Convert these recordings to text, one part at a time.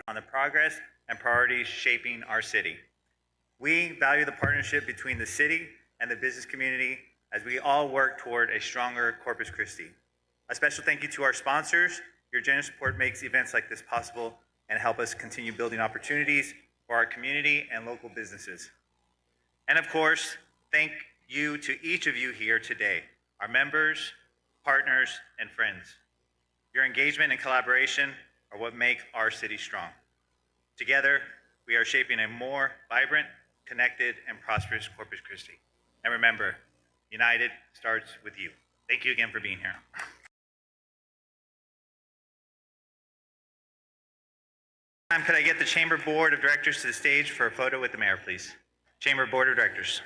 on the progress and priorities shaping our city. We value the partnership between the city and the business community as we all work toward a stronger Corpus Christi. A special thank you to our sponsors. Your generous support makes events like this possible and help us continue building opportunities for our community and local businesses. And of course, thank you to each of you here today, our members, partners, and friends. Your engagement and collaboration are what make our city strong. Together, we are shaping a more vibrant, connected, and prosperous Corpus Christi. And remember, United starts with you. Thank you again for being here. Could I get the Chamber Board of Directors to the stage for a photo with the mayor, please? Chamber Board of Directors.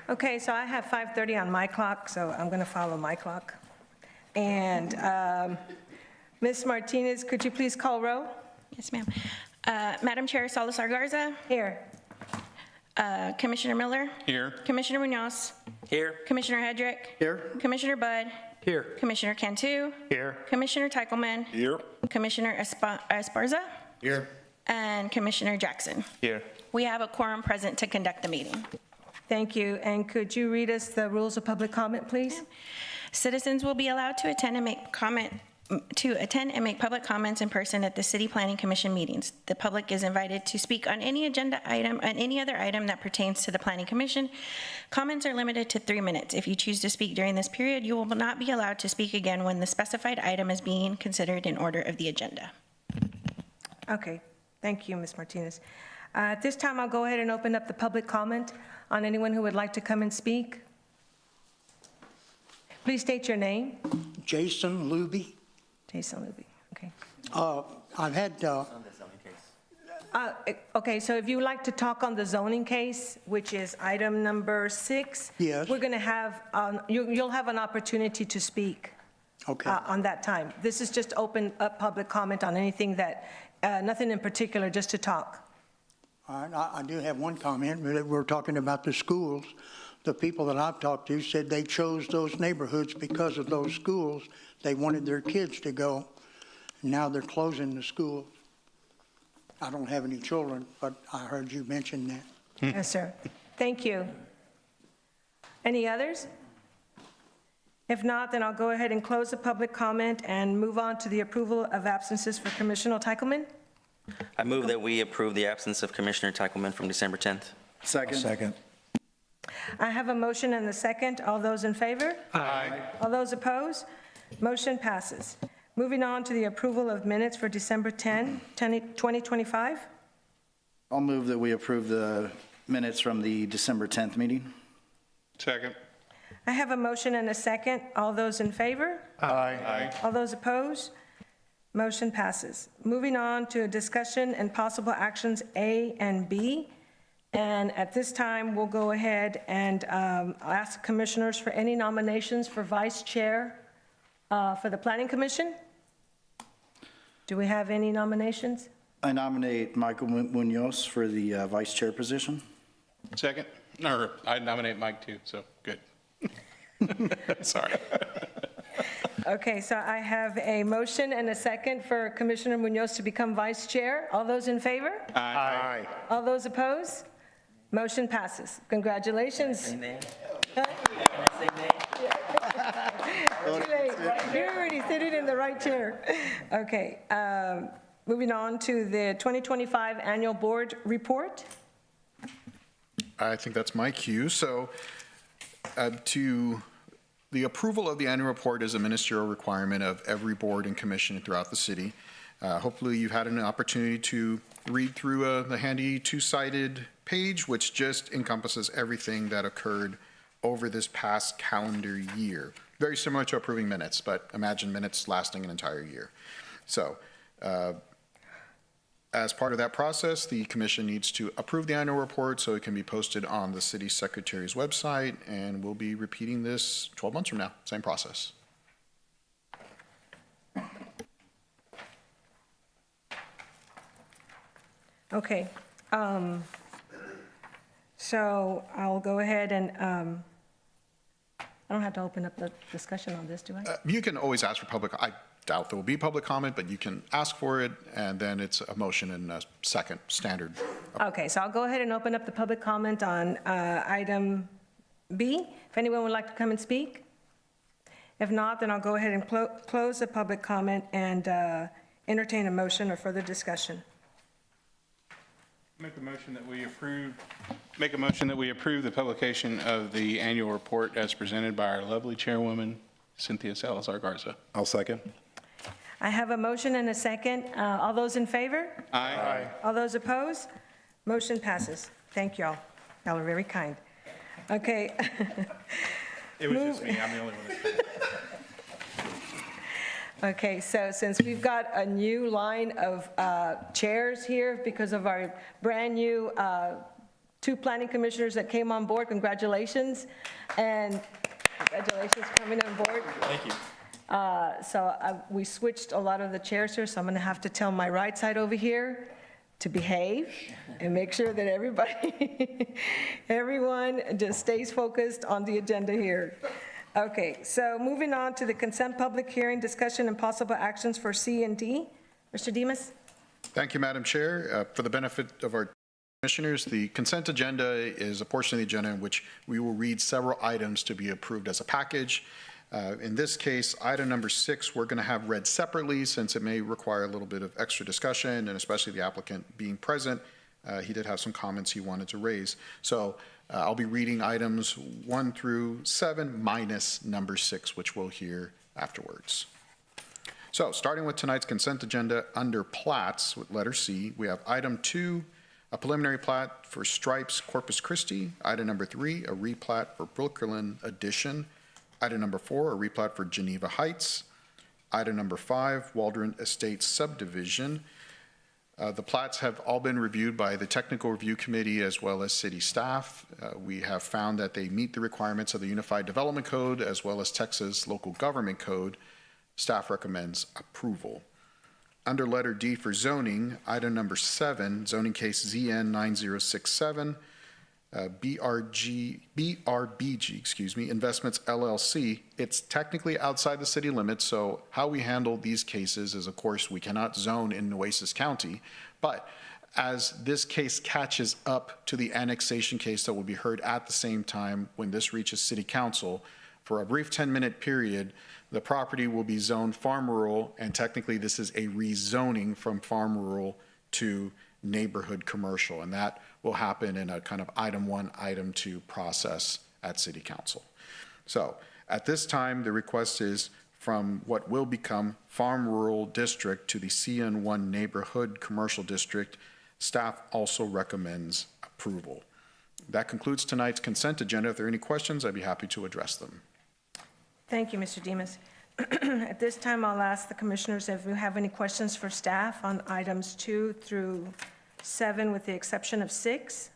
Okay, so I have 5:30 on my clock, so I'm going to follow my clock. And Ms. Martinez, could you please call row? Yes, ma'am. Madam Chair, Salazar Garza. Here. Commissioner Miller. Here. Commissioner Munoz. Here. Commissioner Hedrick. Here. Commissioner Budd. Here. Commissioner Cantu. Here. Commissioner Teichelman. Here. Commissioner Esparza. Here. and Commissioner Jackson. Here. We have a quorum present to conduct the meeting. Thank you. And could you read us the rules of public comment, please? Citizens will be allowed to attend and make public comments in person at the City Planning Commission meetings. The public is invited to speak on any agenda item and any other item that pertains to the Planning Commission. Comments are limited to 3 minutes. If you choose to speak during this period, you will not be allowed to speak again when the specified item is being considered in order of the agenda. Okay, thank you, Ms. Martinez. At this time, I'll go ahead and open up the public comment on anyone who would like to come and speak. Please state your name. Jason Luby. Jason Luby, okay. I've had, Okay, so if you would like to talk on the zoning case, which is item number 6. Yes. We're going to have, you'll have an opportunity to speak okay, on that time. This is just open up public comment on anything that, nothing in particular, just to talk. all right, I do have one comment. We're talking about the schools. The people that I've talked to said they chose those neighborhoods because of those schools. They wanted their kids to go. Now they're closing the schools. I don't have any children, but I heard you mention that. Yes, sir. Thank you. Any others? If not, then I'll go ahead and close the public comment and move on to the approval of absences for Commissioner Teichelman. I move that we approve the absence of Commissioner Teichelman from December 10th. Second. I have a motion and a second. All those in favor? Aye. All those opposed? Motion passes. Moving on to the approval of minutes for December 10, 2025. I'll move that we approve the minutes from the December 10th meeting. Second. I have a motion and a second. All those in favor? Aye. All those opposed? Motion passes. Moving on to a discussion and possible actions A and B. And at this time, we'll go ahead and ask commissioners for any nominations for vice chair for the Planning Commission. Do we have any nominations? I nominate Michael Munoz for the vice chair position. Second. Or I nominate Mike too, so good. Sorry. Okay, so I have a motion and a second for Commissioner Munoz to become vice chair. All those in favor? Aye. All those opposed? Motion passes. Congratulations. You're already sitting in the right chair. Okay, moving on to the 2025 Annual Board Report. I think that's my cue. So the approval of the annual report is a ministerial requirement of every board and commission throughout the city. Hopefully you've had an opportunity to read through the handy two-sided page, which just encompasses everything that occurred over this past calendar year. Very similar to approving minutes, but imagine minutes lasting an entire year. So as part of that process, the commission needs to approve the annual report so it can be posted on the city secretary's website, and we'll be repeating this 12 months from now, same process. Okay, so I'll go ahead and, I don't have to open up the discussion on this, do I? You can always ask for public, I doubt there will be public comment, but you can ask for it, and then it's a motion and a second, standard. Okay, so I'll go ahead and open up the public comment on item B, if anyone would like to come and speak. If not, then I'll go ahead and close the public comment and entertain a motion or further discussion. Make a motion that we approve the publication of the annual report as presented by our lovely chairwoman, Cynthia Salazar Garza. I'll second. I have a motion and a second. All those in favor? Aye. All those opposed? Motion passes. Thank y'all. Y'all are very kind. Okay. It was just me, I'm the only one that said it. Okay, so since we've got a new line of chairs here because of our brand-new 2 planning commissioners that came on board, congratulations. And congratulations coming on board. Thank you. We switched a lot of the chairs here, so I'm going to have to tell my right side over here to behave and make sure that everyone just stays focused on the agenda here. Okay, so moving on to the consent public hearing, discussion and possible actions for C and D. Mr. Demas? Thank you, Madam Chair. For the benefit of our commissioners, the consent agenda is a portion of the agenda in which we will read several items to be approved as a package. In this case, item number 6, we're going to have read separately since it may require a little bit of extra discussion, and especially the applicant being present. He did have some comments he wanted to raise. So I'll be reading items 1 through 7 minus number 6, which we'll hear afterwards. So starting with tonight's consent agenda under plats with letter C, we have item 2, a preliminary plat for Stripes Corpus Christi. Item number 3, a replat for Brooklyn Addition. Item number 4, a replat for Geneva Heights. Item number 5, Waldron Estates Subdivision. The plats have all been reviewed by the Technical Review Committee as well as city staff. We have found that they meet the requirements of the Unified Development Code as well as Texas Local Government Code. Staff recommends approval. Under letter D for zoning, item number 7, zoning case ZN 9067, BRBG, Investments LLC. It's technically outside the city limits, so how we handle these cases is, of course, we cannot zone in Nueces County, but as this case catches up to the annexation case that will be heard at the same time when this reaches city council, for a brief 10-minute period, the property will be zoned farm rural, and technically this is a rezoning from farm rural to neighborhood commercial, and that will happen in a kind of item 1, item 2 process at city council. So at this time, the request is from what will become farm rural district to the CN1 neighborhood commercial district. Staff also recommends approval. That concludes tonight's consent agenda. If there are any questions, I'd be happy to address them. Thank you, Mr. Demas. At this time, I'll ask the commissioners if you have any questions for staff on items 2 through 7, with the exception of 6.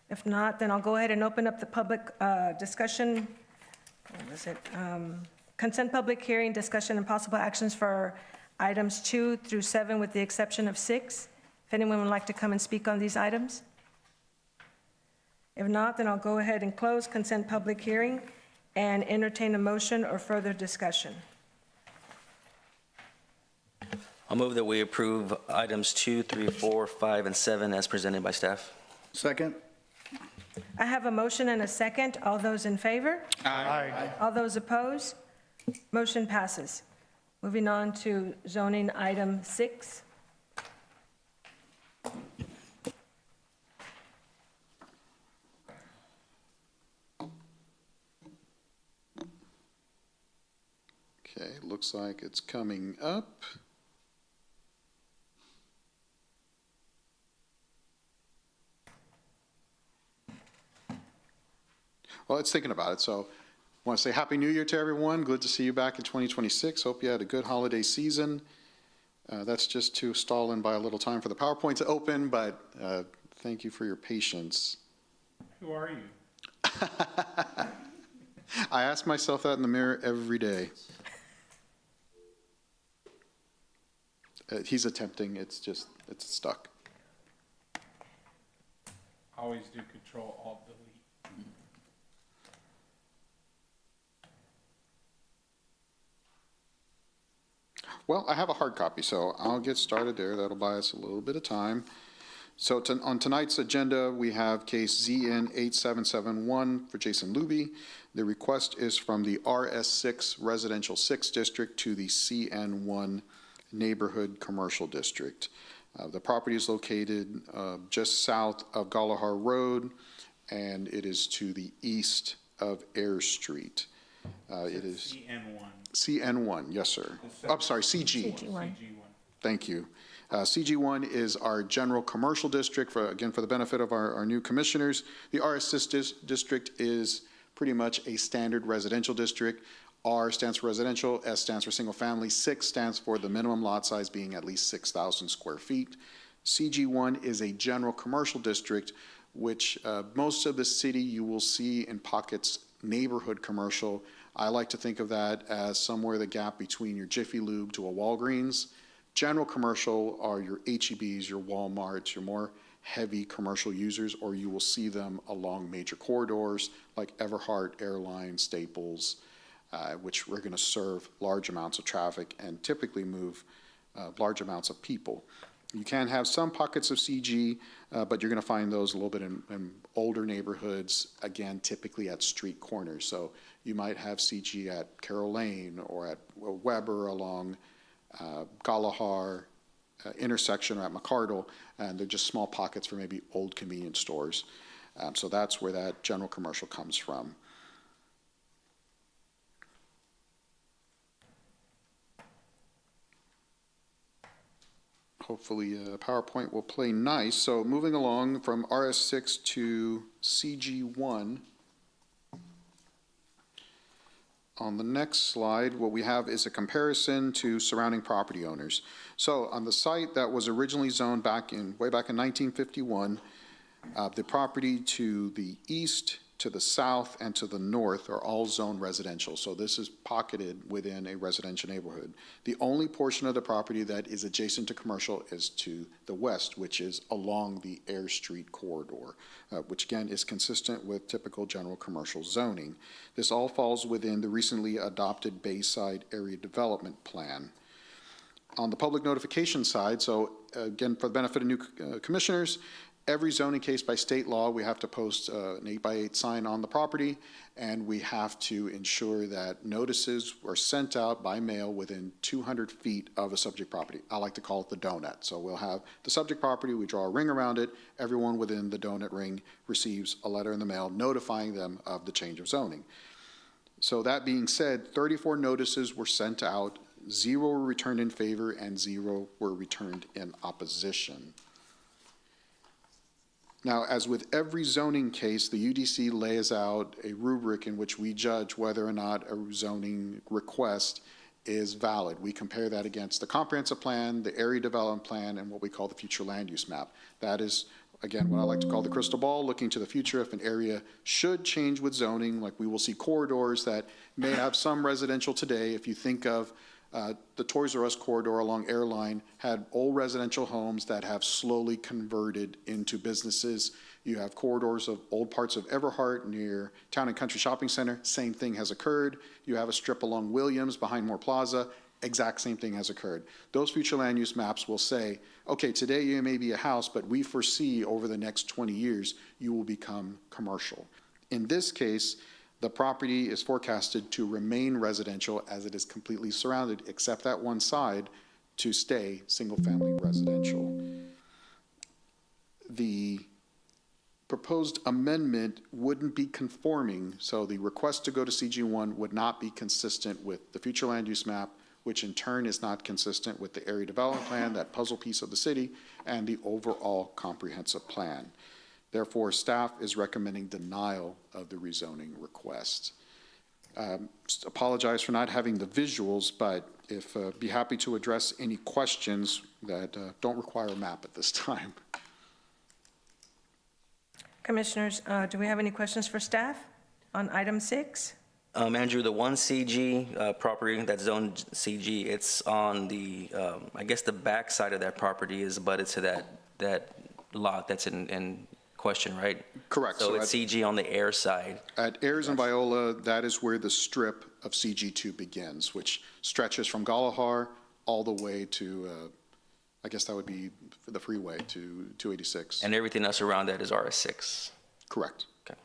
If not, then I'll go ahead and open up the public discussion. What was it? Consent public hearing, discussion, and possible actions for items 2 through 7, with the exception of 6. If anyone would like to come and speak on these items. If not, then I'll go ahead and close consent public hearing and entertain a motion or further discussion. I'll move that we approve items 2, 3, 4, 5, and 7 as presented by staff. Second? I have a motion and a second. All those in favor? Aye. All those opposed? Motion passes. Moving on to zoning item 6. Okay, looks like it's coming up. Well, it's thinking about it, so I want to say Happy New Year to everyone. Good to see you back in 2026. Hope you had a good holiday season. That's just to stall and buy a little time for the PowerPoint to open, but thank you for your patience. Who are you? I ask myself that in the mirror every day. He's attempting, it's stuck. Always do Control Alt Delete. Well, I have a hard copy, so I'll get started there. That'll buy us a little bit of time. So on tonight's agenda, we have case ZN 8771 for Jason Luby. The request is from the RS6 Residential 6 District to the CN1 Neighborhood Commercial District. The property is located just south of Galahar Road, and it is to the east of Ayr Street. It is CN1, yes, sir. I'm sorry, CG. CG1. Thank you. CG1 is our general commercial district, for the benefit of our new commissioners. The RS6 district is pretty much a standard residential district. R stands for residential, S stands for single family, 6 stands for the minimum lot size being at least 6,000 square feet. CG1 is a general commercial district, which most of the city you will see in pockets neighborhood commercial. I like to think of that as somewhere the gap between your Jiffy Lube to a Walgreens. General commercial are your HEBs, your Walmarts, your more heavy commercial users, or you will see them along major corridors like Everhart, Airlines, Staples, which we're going to serve large amounts of traffic and typically move large amounts of people. You can have some pockets of CG, but you're going to find those a little bit in older neighborhoods, again, typically at street corners. So you might have CG at Carroll Lane or at Weber along Galahar intersection or at McCardle, and they're just small pockets for maybe old convenience stores. So that's where that general commercial comes from. Hopefully PowerPoint will play nice. So moving along from RS6 to CG1. On the next slide, what we have is a comparison to surrounding property owners. So on the site that was originally zoned way back in 1951, the property to the east, to the south, and to the north are all zoned residential. So this is pocketed within a residential neighborhood. The only portion of the property that is adjacent to commercial is to the west, which is along the Air Street corridor, which again is consistent with typical general commercial zoning. This all falls within the recently adopted Bayside Area Development Plan. On the public notification side, so again, for the benefit of new commissioners, every zoning case by state law, we have to post an 8x8 sign on the property, and we have to ensure that notices are sent out by mail within 200 feet of a subject property. I like to call it the donut. So we'll have the subject property, we draw a ring around it, everyone within the donut ring receives a letter in the mail notifying them of the change of zoning. So that being said, 34 notices were sent out, 0 were returned in favor, and 0 were returned in opposition. Now, as with every zoning case, the UDC lays out a rubric in which we judge whether or not a zoning request is valid. We compare that against the comprehensive plan, the area development plan, and what we call the future land use map. That is, again, what I like to call the crystal ball, looking to the future if an area should change with zoning, like we will see corridors that may have some residential today. If you think of the Toys R Us corridor along Airline had old residential homes that have slowly converted into businesses. You have corridors of old parts of Everhart near Town and Country Shopping Center. Same thing has occurred. You have a strip along Williams behind Moore Plaza. Exact same thing has occurred. Those future land use maps will say, okay, today you may be a house, but we foresee over the next 20 years you will become commercial. In this case, the property is forecasted to remain residential as it is completely surrounded, except that one side, to stay single-family residential. The proposed amendment wouldn't be conforming, so the request to go to CG1 would not be consistent with the future land use map, which in turn is not consistent with the area development plan, that puzzle piece of the city, and the overall comprehensive plan. Therefore, staff is recommending denial of the rezoning request. Apologize for not having the visuals, but be happy to address any questions that don't require a map at this time. Commissioners, do we have any questions for staff on item 6? Andrew, the one CG property that's zoned CG, it's on the, I guess the back side of that property is abutted to that lot that's in question, right? Correct. So it's CG on the air side. At Ayers and Viola, that is where the strip of CG2 begins, which stretches from Galahar all the way to, I guess that would be the freeway to 286. And everything else around that is RS6. Correct. Okay.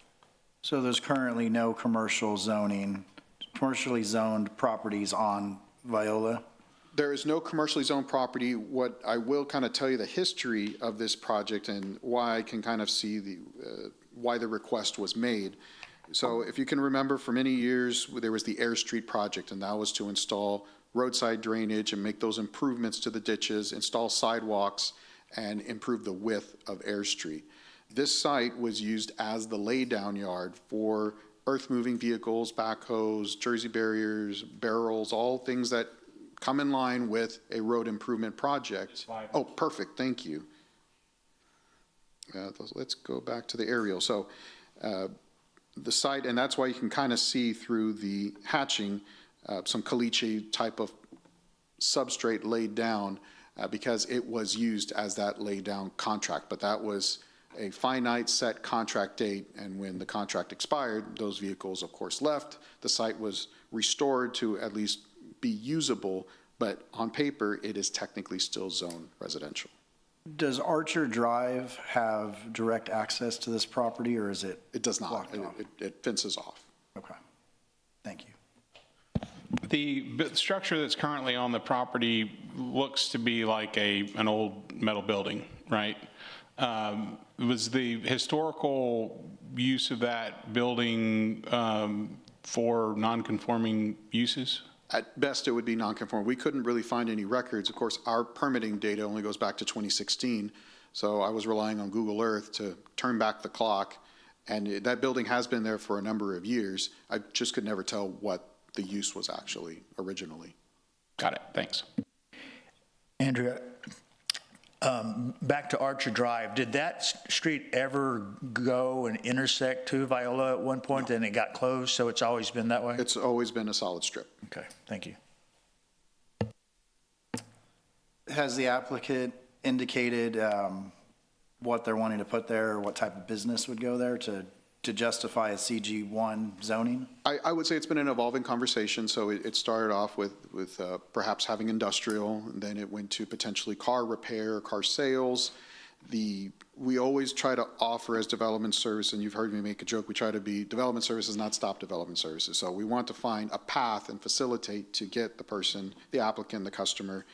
So there's currently no commercially zoned properties on Viola? There is no commercially zoned property. What I will kind of tell you the history of this project and why I can kind of see why the request was made. So if you can remember, for many years, there was the Air Street project, and that was to install roadside drainage and make those improvements to the ditches, install sidewalks, and improve the width of Air Street. This site was used as the laydown yard for earth-moving vehicles, backhoes, Jersey barriers, barrels, all things that come in line with a road improvement project. Oh, perfect, thank you. Let's go back to the aerial. So the site, and that's why you can kind of see through the hatching some caliche type of substrate laid down because it was used as that laid down contract, but that was a finite set contract date, and when the contract expired, those vehicles of course left. The site was restored to at least be usable But on paper, it is technically still zone residential. Does Archer Drive have direct access to this property, or is it? It does not. blocked off? It fences off. Okay, thank you. The structure that's currently on the property looks to be like an old metal building, right? Was the historical use of that building for non-conforming uses? At best, it would be non-conforming. We couldn't really find any records. Of course, our permitting data only goes back to 2016, so I was relying on Google Earth to turn back the clock, and that building has been there for a number of years. I just could never tell what the use was actually originally. Got it, thanks. Andrea, back to Archer Drive, did that street ever go and intersect to Viola at one point, and it got closed, so it's always been that way? It's always been a solid strip. Okay, thank you. Has the applicant indicated what they're wanting to put there, or what type of business would go there to justify a CG1 zoning? I would say it's been an evolving conversation. So it started off with perhaps having industrial, and then it went to potentially car repair, car sales. We always try to offer as development service, and you've heard me make a joke, we try to be development services, not stop development services. So we want to find a path and facilitate to get the person, the applicant, the customer,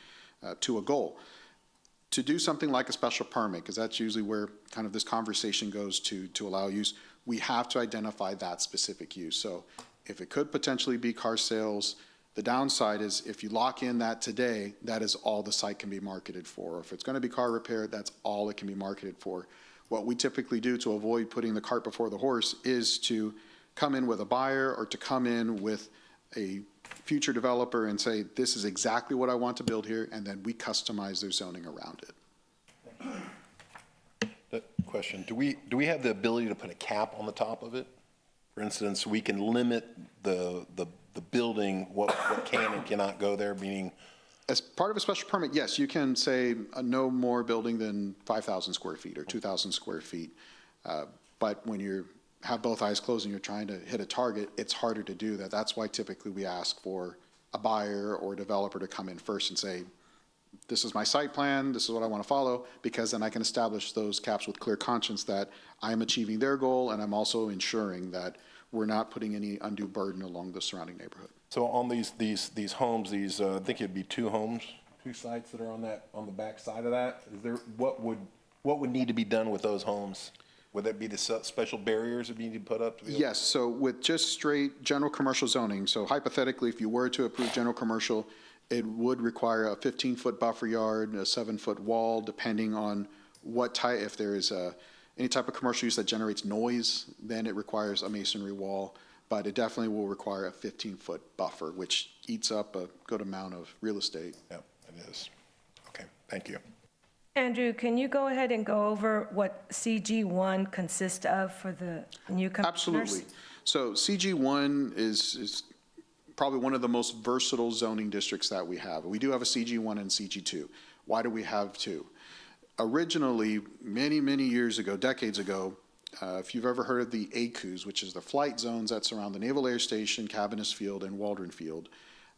to a goal. To do something like a special permit, because that's usually where kind of this conversation goes to allow use, we have to identify that specific use. So if it could potentially be car sales, the downside is if you lock in that today, that is all the site can be marketed for. If it's going to be car repair, that's all it can be marketed for. What we typically do to avoid putting the cart before the horse is to come in with a buyer or to come in with a future developer and say, this is exactly what I want to build here, and then we customize their zoning around it. Question, do we have the ability to put a cap on the top of it? For instance, we can limit the building, what can and cannot go there, meaning? As part of a special permit, yes, you can say no more building than 5,000 square feet or 2,000 square feet. But when you have both eyes closed and you're trying to hit a target, it's harder to do that. That's why typically we ask for a buyer or a developer to come in first and say, this is my site plan, this is what I want to follow, because then I can establish those caps with clear conscience that I'm achieving their goal, and I'm also ensuring that we're not putting any undue burden along the surrounding neighborhood. So on these homes, I think it'd be two homes, two sites that are on the back side of that. Is there, what would need to be done with those homes? Would that be the special barriers that you need to put up? Yes, so with just straight general commercial zoning, so hypothetically, if you were to approve general commercial, it would require a 15-foot buffer yard, a 7-foot wall, depending on what type, if there is any type of commercial use that generates noise, then it requires a masonry wall, but it definitely will require a 15-foot buffer, which eats up a good amount of real estate. Yep, it is. Okay, thank you. Andrew, can you go ahead and go over what CG1 consists of for the new commissioners? Absolutely. So CG1 is probably one of the most versatile zoning districts that we have. We do have a CG1 and CG2. Why do we have two? Originally, many, many years ago, decades ago, if you've ever heard of the ACUs, which is the flight zones that surround the Naval Air Station, Cabinets Field, and Waldron Field,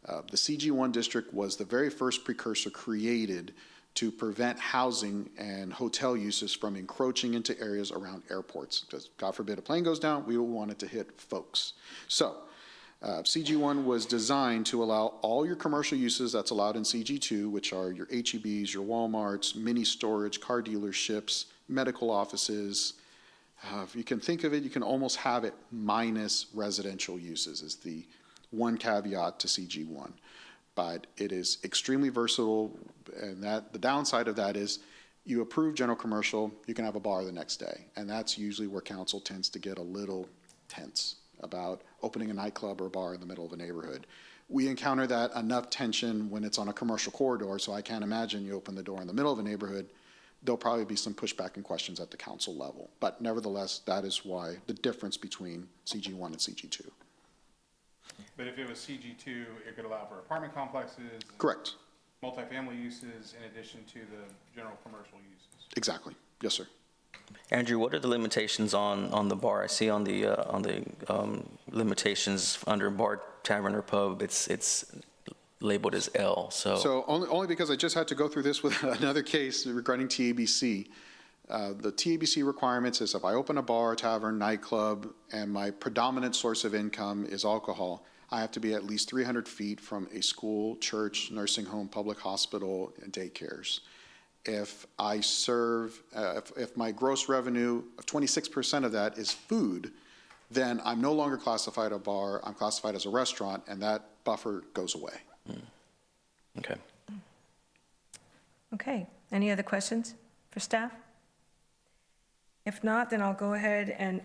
the CG1 district was the very first precursor created to prevent housing and hotel uses from encroaching into areas around airports. Because God forbid a plane goes down, we will want it to hit folks. So CG1 was designed to allow all your commercial uses that's allowed in CG2, which are your HEBs, your Walmarts, mini storage, car dealerships, medical offices. If you can think of it, you can almost have it minus residential uses is the one caveat to CG1. But it is extremely versatile, and that the downside of that is you approve general commercial, you can have a bar the next day, and that's usually where council tends to get a little tense about opening a nightclub or a bar in the middle of a neighborhood. We encounter that enough tension when it's on a commercial corridor, so I can't imagine you open the door in the middle of a neighborhood. There'll probably be some pushback and questions at the council level. But nevertheless, that is why the difference between CG1 and CG2. But if it was CG2, it could allow for apartment complexes? Correct. Multifamily uses in addition to the general commercial uses? Exactly. Yes, sir. Andrew, what are the limitations on the bar? I see on the limitations under bar, tavern, or pub, it's labeled as L, So only because I just had to go through this with another case regarding TABC. The TABC requirements is if I open a bar, tavern, nightclub, and my predominant source of income is alcohol, I have to be at least 300 feet from a school, church, nursing home, public hospital, and daycares. If I serve, if my gross revenue of 26% of that is food, then I'm no longer classified a bar, I'm classified as a restaurant, and that buffer goes away. Okay. Okay, any other questions for staff? If not, then I'll go ahead and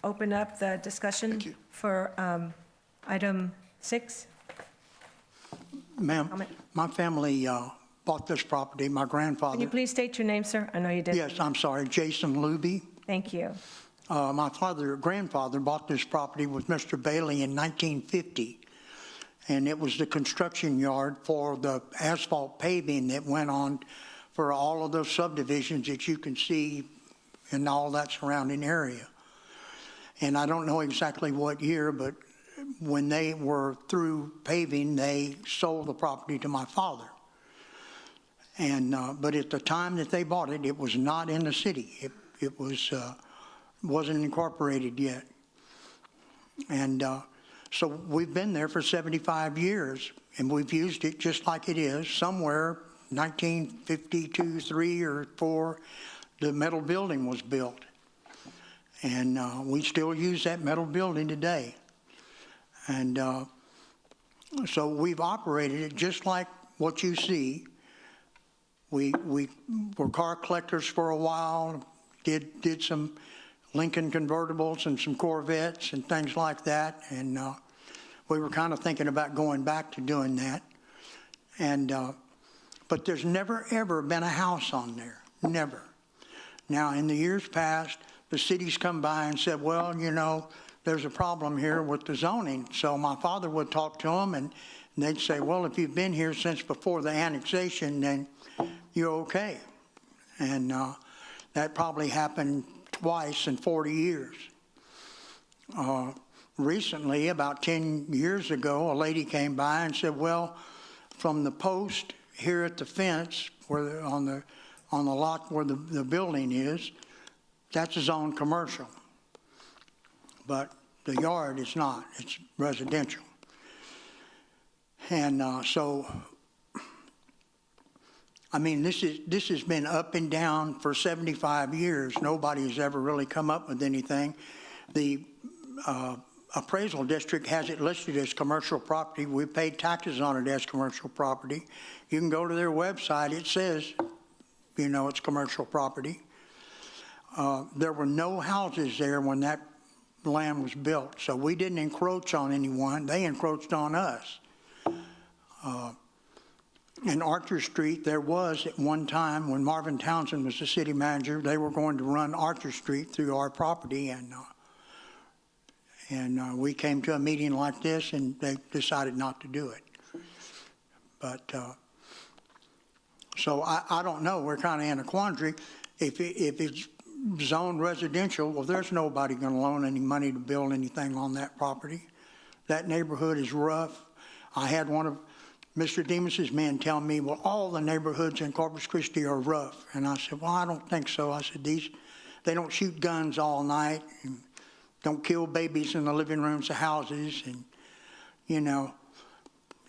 open up the discussion Thank you. for item 6. Ma'am, Comment. my family bought this property, my Can you grandfather. please state your name, sir? I know you did. Yes, I'm sorry, Jason Luby. Thank you. My grandfather bought this property with Mr. Bailey in 1950, and it was the construction yard for the asphalt paving that went on for all of those subdivisions that you can see in all that surrounding area. And I don't know exactly what year, but when they were through paving, they sold the property to my father. And but at the time that they bought it, it was not in the city. It was wasn't incorporated yet. And so we've been there for 75 years, and we've used it just like it is. Somewhere, 1952, 3 or 4, the metal building was built. And we still use that metal building today. And so we've operated it just like what you see. We were car collectors for a while, did some Lincoln convertibles and some Corvettes and things like that. And we were kind of thinking about going back to doing that. And but there's never, ever been a house on there, never. Now, in the years past, the city's come by and said, well, you know, there's a problem here with the zoning. So my father would talk to them, and they'd say, well, if you've been here since before the annexation, then you're okay. And that probably happened twice in 40 years. Recently, about 10 years ago, a lady came by and said, well, from the post here at the fence, where on the lot where the building is, that's zoned commercial. But the yard is not, it's residential. And so, I mean, this has been up and down for 75 years. Nobody's ever really come up with anything. The appraisal district has it listed as commercial property. We paid taxes on it as commercial property. You can go to their website, it says, you know, it's commercial property. There were no houses there when that land was built, so we didn't encroach on anyone. They encroached on us. In Archer Street, there was at one time, when Marvin Townsend was the city manager, they were going to run Archer Street through our property, and we came to a meeting like this, and they decided not to do it. But so I don't know. We're kind of in a quandary. If it's zoned residential, well, there's nobody going to loan any money to build anything on that property. That neighborhood is rough. I had one of Mr. Demas's men tell me, well, all the neighborhoods in Corpus Christi are rough. And I said, well, I don't think so. I said, they don't shoot guns all night and don't kill babies in the living rooms of houses, and, you know.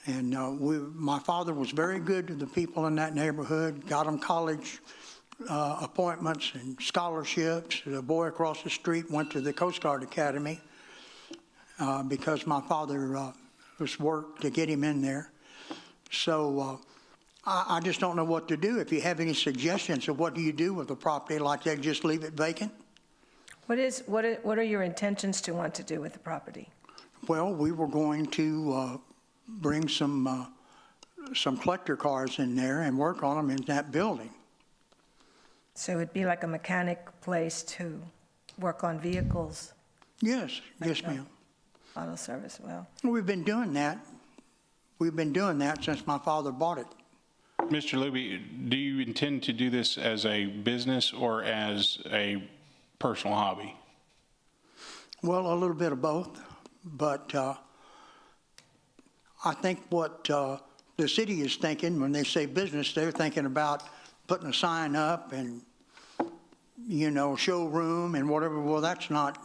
And my father was very good to the people in that neighborhood, got them college appointments and scholarships. The boy across the street went to the Coast Guard Academy because my father was worked to get him in there. So I just don't know what to do. If you have any suggestions of what do you do with a property like that, just leave it vacant? What are your intentions to want to do with the property? Well, we were going to bring some collector cars in there and work on them in that building. So it'd be like a mechanic place to work on vehicles, Yes, yes, ma'am. auto service, well. We've been doing that. We've been doing that since my father bought it. Mr. Luby, do you intend to do this as a business or as a personal hobby? Well, a little bit of both, but I think what the city is thinking, when they say business, they're thinking about putting a sign up and, showroom and whatever. Well, that's not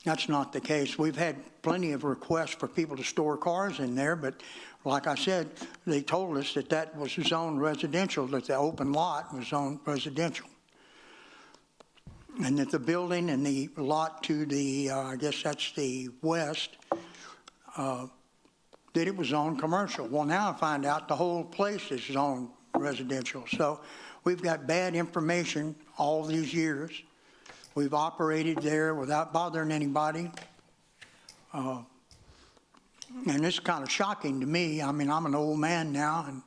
the case. We've had plenty of requests for people to store cars in there, but like I said, they told us that was zoned residential, that the open lot was zoned residential. And that the building and the lot to the, I guess that's the west, that it was zoned commercial. Well, now I find out the whole place is zoned residential. So we've got bad information all these years. We've operated there without bothering anybody. And it's kind of shocking to me. I mean, I'm an old man now, and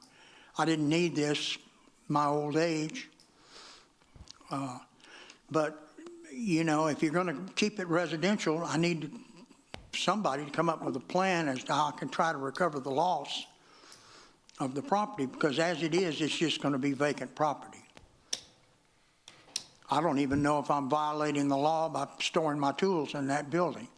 I didn't need this my old age. But, if you're going to keep it residential, I need somebody to come up with a plan as to how I can try to recover the loss of the property, because as it is, it's just going to be vacant property. I don't even know if I'm violating the law by storing my tools in that building.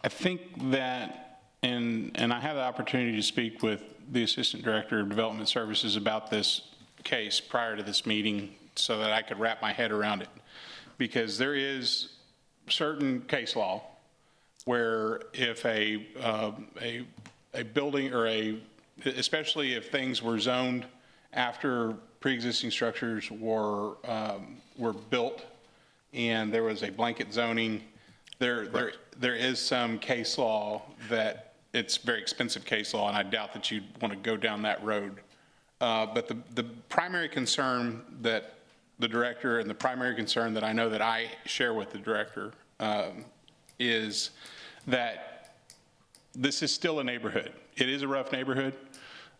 I think that, and I had the opportunity to speak with the Assistant Director of Development Services about this case prior to this meeting so that I could wrap my head around it. Because there is certain case law where if a building or especially if things were zoned after pre-existing structures were built and there was a blanket zoning, there is some case law that it's very expensive case law, and I doubt that you'd want to go down that road. But the primary concern that the director and the primary concern that I know that I share with the director is that this is still a neighborhood. It is a rough neighborhood.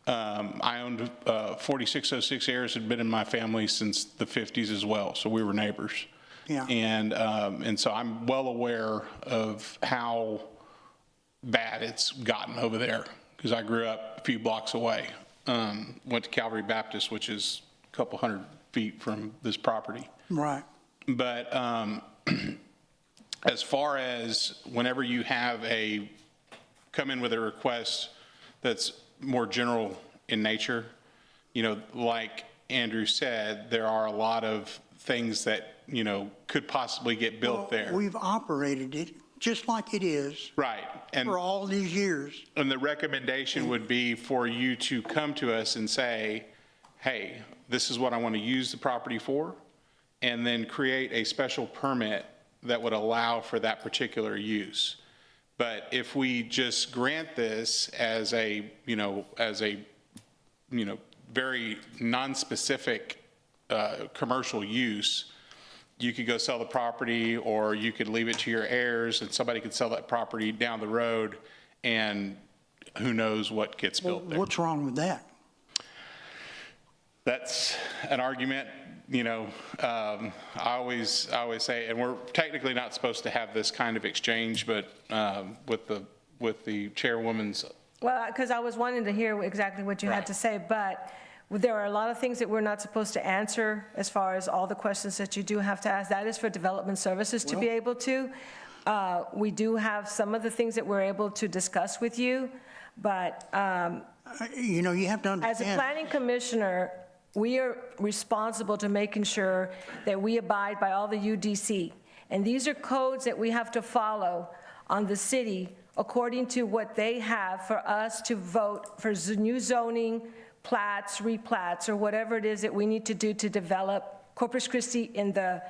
I owned 4606 Ayers, had been in my family since the 50s as well, so we were neighbors. Yeah. And so I'm well aware of how bad it's gotten over there, because I grew up a few blocks away. Went to Calvary Baptist, which is a couple hundred feet from this property. Right. But as far as whenever you have come in with a request that's more general in nature, like Andrew said, there are a lot of things that, could possibly get built there. We've operated it just like it is. Right. And for all these years. And the recommendation would be for you to come to us and say, hey, this is what I want to use the property for, and then create a special permit that would allow for that particular use. But if we just grant this as a very non-specific commercial use, you could go sell the property, or you could leave it to your heirs and somebody could sell that property down the road, and who knows what gets built there. What's wrong with that? That's an argument, I always say, and we're technically not supposed to have this kind of exchange, but with the chairwoman's. Well, because I was wanting to hear exactly what you had to say, but there are a lot of things that we're not supposed to answer as far as all the questions that you do have to ask. That is for development services to be able to. We do have some of the things that we're able to discuss with you, but you have to understand. as a planning commissioner, we are responsible to making sure that we abide by all the UDC. And these are codes that we have to follow on the city according to what they have for us to vote for new zoning, plats, replats, or whatever it is that we need to do to develop Corpus Christi in the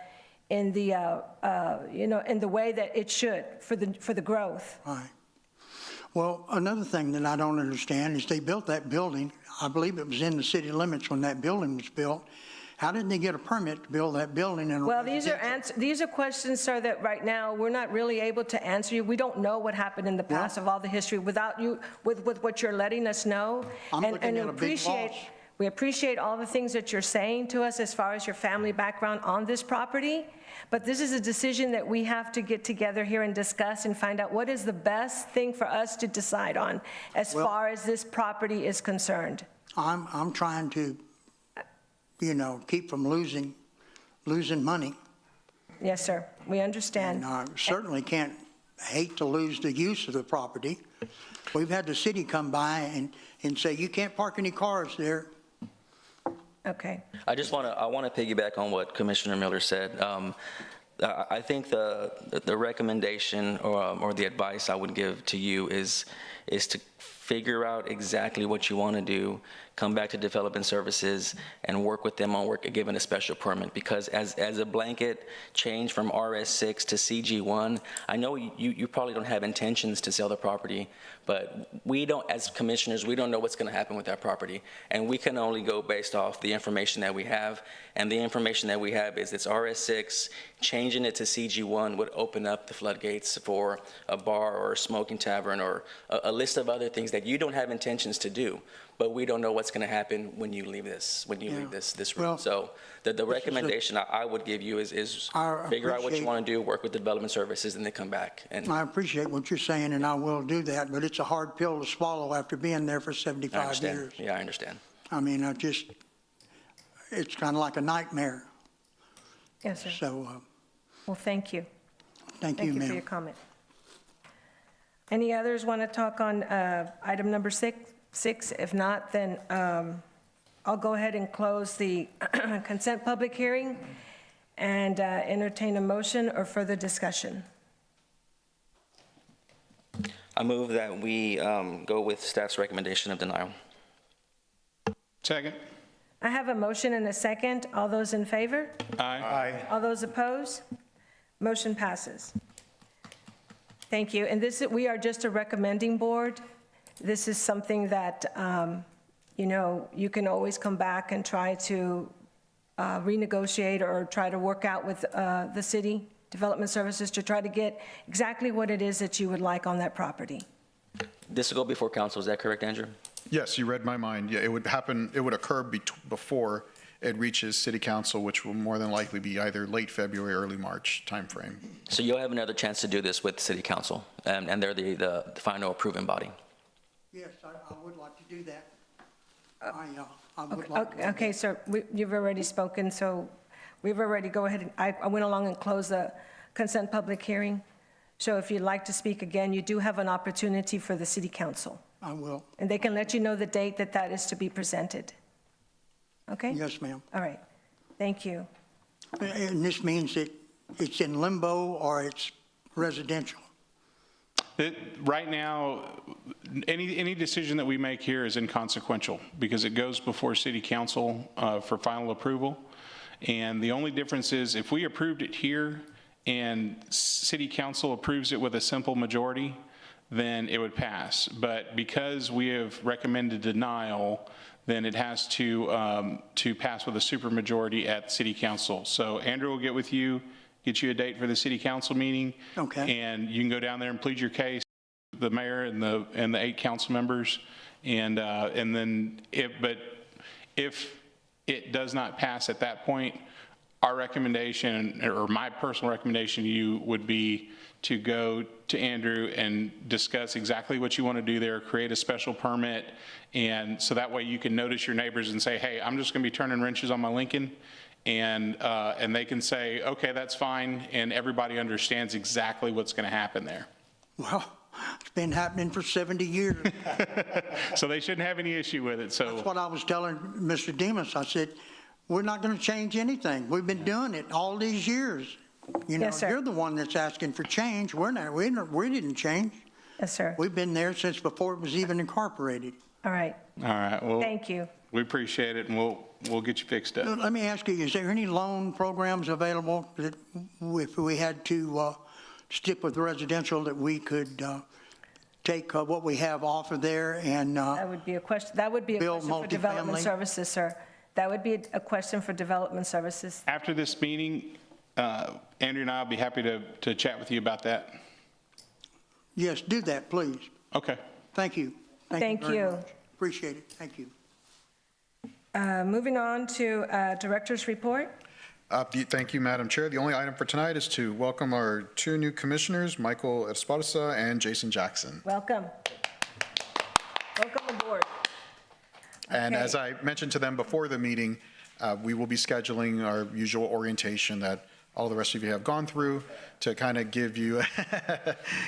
way that it should for the growth. Right. Well, another thing that I don't understand is they built that building. I believe it was in the city limits when that building was built. How did they get a permit to build that building? Well, these are questions, sir, that right now we're not really able to answer you. We don't know what happened in the past of all the history without you, with what you're letting us know. I'm looking at a big loss. We appreciate all the things that you're saying to us as far as your family background on this property, but this is a decision that we have to get together here and discuss and find out what is the best thing for us to decide on as far as this property is concerned. I'm trying to, keep from losing money. Yes, sir, we understand. And I certainly can't hate to lose the use of the property. We've had the city come by and say, you can't park any cars there. Okay. I want to piggyback on what Commissioner Miller said. I think the recommendation or the advice I would give to you is to figure out exactly what you want to do, come back to Development Services and work with them on giving a special permit, because as a blanket change from RS6 to CG1, I know you probably don't have intentions to sell the property, but we don't, as commissioners, we don't know what's going to happen with that property, and we can only go based off the information that we have, and the information that we have is it's RS6, changing it to CG1 would open up the floodgates for a bar or a smoking tavern or a list of other things that you don't have intentions to do, but we don't know what's going to happen when you leave this room. Well, So the recommendation I would give you is figure out what you want to do, work with the Development Services, and then come back. And I appreciate what you're saying, and I will do that, but it's a hard pill to swallow after being there for I 75 understand. years. Yeah, I understand. I mean, it's kind of like a nightmare. Yes, sir. So, Well, thank you. thank you, Thank you for your ma'am. comment. Any others want to talk on item number six? If not, then I'll go ahead and close the consent public hearing and entertain a motion or further discussion. I move that we go with staff's recommendation of denial. Second. I have a motion and a second. All those in favor? Aye. All those opposed? Motion passes. Thank you. And we are just a recommending board. This is something that, you can always come back and try to renegotiate or try to work out with the city Development Services to try to get exactly what it is that you would like on that property. This will go before council, is that correct, Andrew? Yes, you read my mind. Yeah, it would occur before it reaches city council, which will more than likely be either late February, early March timeframe. So you'll have another chance to do this with city council, and they're the final approving body. Yes, I would like to do that. I would like to do that. Okay, sir, you've already spoken, so we've already, go ahead, I went along and closed the consent public hearing. So if you'd like to speak again, you do have an opportunity for the city council. I will. And they can let you know the date that is to be presented. Okay? Yes, ma'am. All right. Thank you. And this means that it's in limbo or it's residential. Right now, any decision that we make here is inconsequential because it goes before city council for final approval. And the only difference is if we approved it here and city council approves it with a simple majority, then it would pass. But because we have recommended denial, then it has to pass with a supermajority at city council. So Andrew will get with you, get you a date for the city council meeting. Okay. And you can go down there and plead your case, the mayor and the 8 council members. And then if it does not pass at that point, our recommendation, or my personal recommendation to you, would be to go to Andrew and discuss exactly what you want to do there, create a special permit, and so that way you can notice your neighbors and say, hey, I'm just going to be turning wrenches on my Lincoln, and they can say, okay, that's fine, and everybody understands exactly what's going to happen there. Well, it's been happening for 70 years. So they shouldn't have any issue with it. So That's what I was telling Mr. Demas. I said, we're not going to change anything. We've been doing it all these years. Yes, sir. You're the one that's asking for change. We didn't change. Yes, sir. We've been there since before it was even incorporated. All right. all right, well, Thank you. we appreciate it, and we'll get you fixed up. Let me ask you, is there any loan programs available that if we had to stick with residential that we could take what we have off of there and That would be a question. That would be a Build question for Development multifamily? Services, sir. That would be a question for Development Services. After this meeting, Andrew and I will be happy to chat with you about that. yes, do that, please. Okay. Thank you. Thank very you. much. Appreciate it. Thank you. Moving on to Director's Report. Thank you, Madam Chair. The only item for tonight is to welcome our 2 new commissioners, Michael Esparza and Jason Jackson. Welcome. Welcome aboard. And Okay. as I mentioned to them before the meeting, we will be scheduling our usual orientation that all the rest of you have gone through to kind of give you,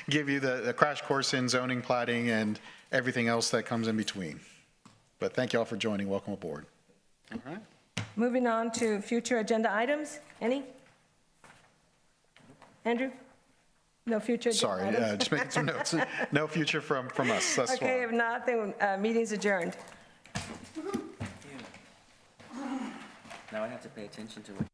give you the crash course in zoning, plating, and everything else that comes in between. But thank you all for joining. Welcome aboard. All right. Moving on to future agenda items. Any? Andrew? No future agenda Sorry, items? just making some notes. No future from us thus far. Okay, if not, then meeting's adjourned. Now I have to pay attention to it.